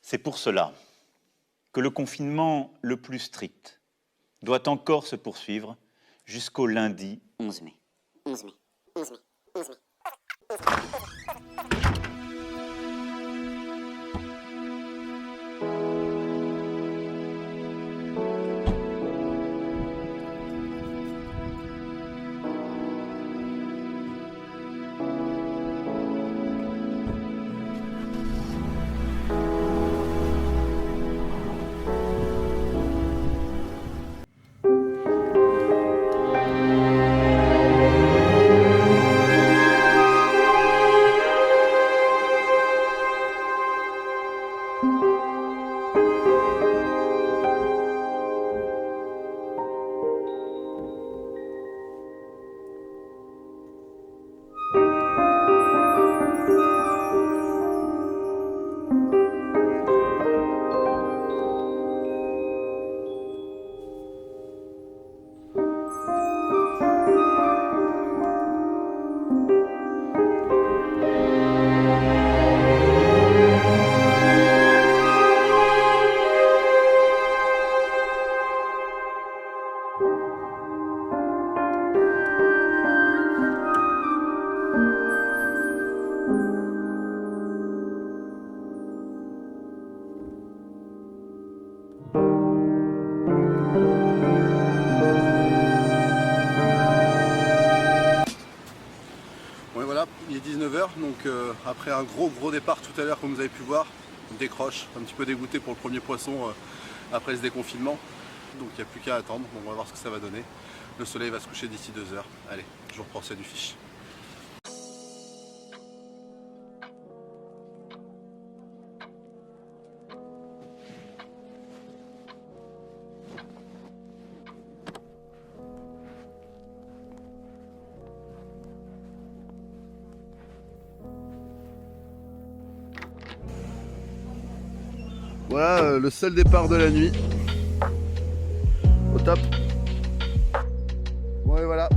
C'est pour cela que le confinement le plus strict doit encore se poursuivre jusqu'au lundi 11 mai. 11 mai. 11 mai. 11 mai. Il est 19 h, donc après un gros départ tout à l'heure comme vous avez pu voir, on décroche, un petit peu dégoûté pour le premier poisson après ce déconfinement. Donc il n'y a plus qu'à attendre, bon, on va voir ce que ça va donner. Le soleil va se coucher d'ici 2 heures. Allez, je vous reprends ça du fiche. Voilà le seul départ de la nuit. Au top. Bon et voilà.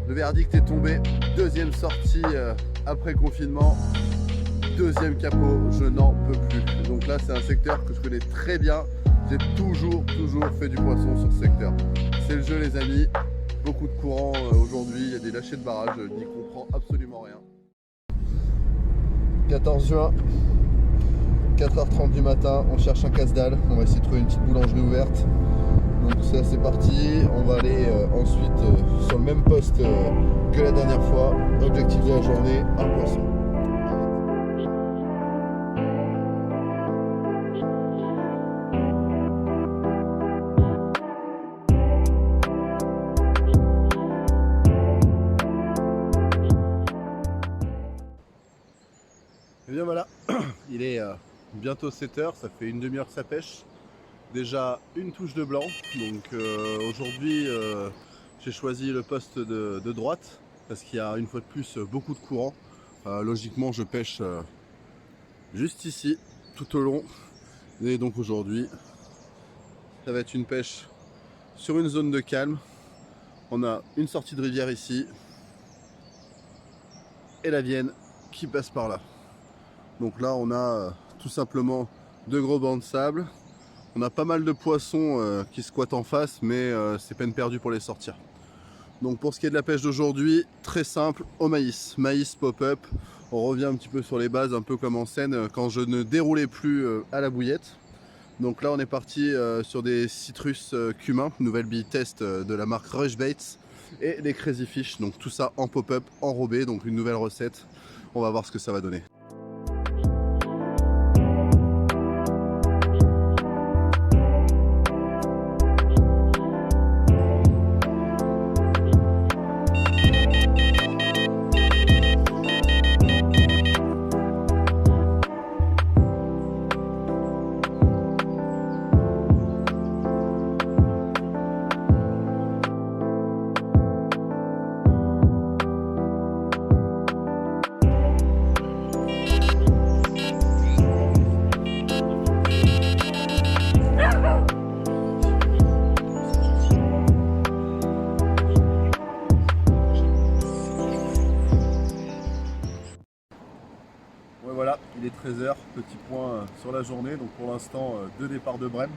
Le verdict est tombé. Deuxième sortie après confinement. Deuxième capot, je n'en peux plus. Donc là c'est un secteur que je connais très bien. J'ai toujours fait du poisson sur ce secteur. C'est le jeu les amis. Beaucoup de courant aujourd'hui, il y a des lâchers de barrage, je n'y comprends absolument rien. 14 juin. 4h30 du matin, on cherche un casse-dalle, on va essayer de trouver une petite boulangerie ouverte. Donc ça c'est parti, on va aller ensuite sur le même poste que la dernière fois. Objectif de la journée, un poisson. Et bien voilà, il est bientôt 7 h, ça fait une demi-heure que ça pêche. Déjà une touche de blanc, donc aujourd'hui j'ai choisi le poste de droite parce qu'il y a une fois de plus beaucoup de courant. Logiquement je pêche juste ici tout au long, et donc aujourd'hui ça va être une pêche sur une zone de calme. On a une sortie de rivière ici et la Vienne qui passe par là. Donc là on a tout simplement deux gros bancs de sable. On a pas mal de poissons qui squattent en face, mais c'est peine perdue pour les sortir. Donc pour ce qui est de la pêche d'aujourd'hui, très simple, au maïs. Maïs pop-up, on revient un petit peu sur les bases, un peu comme en scène quand je ne déroulais plus à la bouillette. Donc là on est parti sur des citrus cumin, nouvelle bille test de la marque Rush Baits, et des Crazy Fish, donc tout ça en pop-up, enrobé, donc une nouvelle recette. On va voir ce que ça va donner. point sur la journée. Donc pour l'instant, 2 départs de Brême.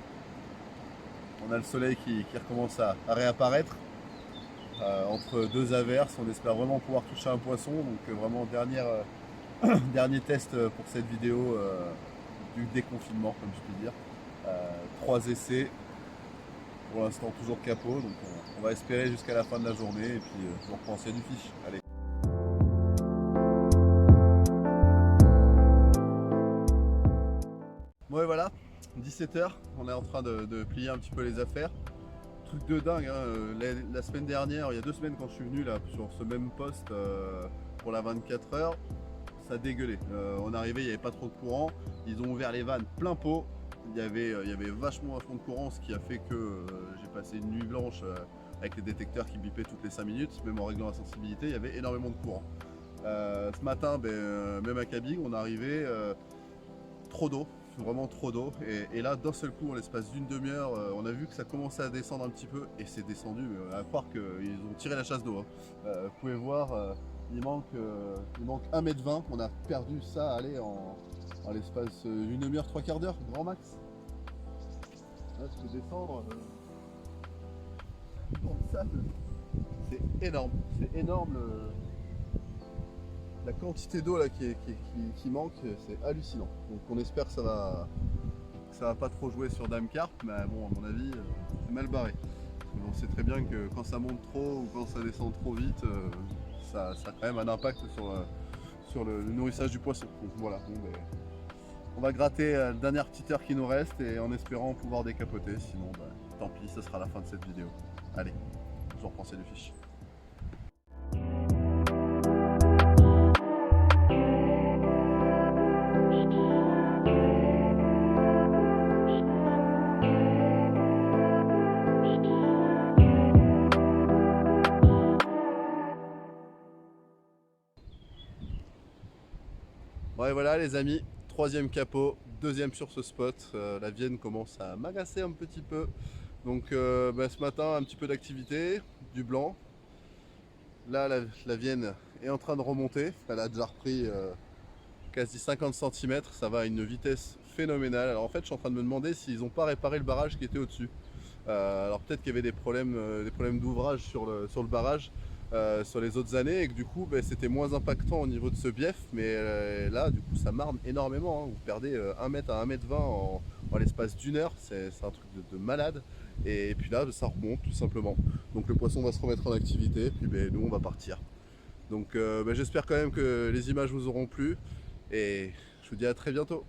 On a le soleil qui recommence à réapparaître. Entre 2 averses, on espère vraiment pouvoir toucher un poisson. Donc vraiment dernier test pour cette vidéo du déconfinement, comme je peux dire. 3 essais. Pour l'instant toujours capot, donc on va espérer jusqu'à la fin de la journée et puis je reprends s'il y a du fiche. Allez. Bon et voilà, 17h, on est en train de plier un petit peu les affaires. Truc de dingue, hein. La semaine dernière, il y a 2 semaines quand je suis venu là sur ce même poste pour la 24 heures, ça dégueulait. On arrivait, il n'y avait pas trop de courant, ils ont ouvert les vannes plein pot. Il y avait vachement de courant, ce qui a fait que j'ai passé une nuit blanche avec les détecteurs qui bipaient toutes les 5 minutes, même en réglant la sensibilité, il y avait énormément de courant. Ce matin, même à Cabig, on est arrivé trop d'eau, vraiment trop d'eau, et là d'un seul coup, en l'espace d'une demi-heure, on a vu que ça commençait à descendre un petit peu, et c'est descendu, à croire qu'ils ont tiré la chasse d'eau. Hein. Vous pouvez voir, il manque 1,20 m, on a perdu ça, allez, en l'espace d'une demi-heure, 3/4 d'heure, grand max. Là, je peux descendre dans le sable. C'est énorme la quantité d'eau là qui manque, c'est hallucinant. Donc on espère que ça va pas trop jouer sur Dame Carp, mais bon, à mon avis, c'est mal barré. On sait très bien que quand ça monte trop ou quand ça descend trop vite, ça a quand même un impact sur le nourrissage du poisson. Donc voilà, on va gratter la dernière petite heure qui nous reste et en espérant pouvoir décapoter, sinon tant pis, ça sera la fin de cette vidéo. Allez, je reprends c'est du fiche. Bon et voilà les amis, 3e capot, 2e sur ce spot. La Vienne commence à m'agacer un petit peu. Donc ce matin un petit peu d'activité, du blanc. Là la Vienne est en train de remonter, elle a déjà repris quasi 50 cm, ça va à une vitesse phénoménale. Alors en fait je suis en train de me demander s'ils n'ont pas réparé le barrage qui était au-dessus. Alors peut-être qu'il y avait des problèmes d'ouvrage sur le barrage. Sur les autres années et que du coup c'était moins impactant au niveau de ce bief, mais là du coup ça marne énormément, hein. Vous perdez 1 m à 1,20 m en l'espace d'une heure, c'est un truc de malade, et puis là ça remonte tout simplement, donc le poisson va se remettre en activité, puis nous on va partir. Donc j'espère quand même que les images vous auront plu et je vous dis à très bientôt.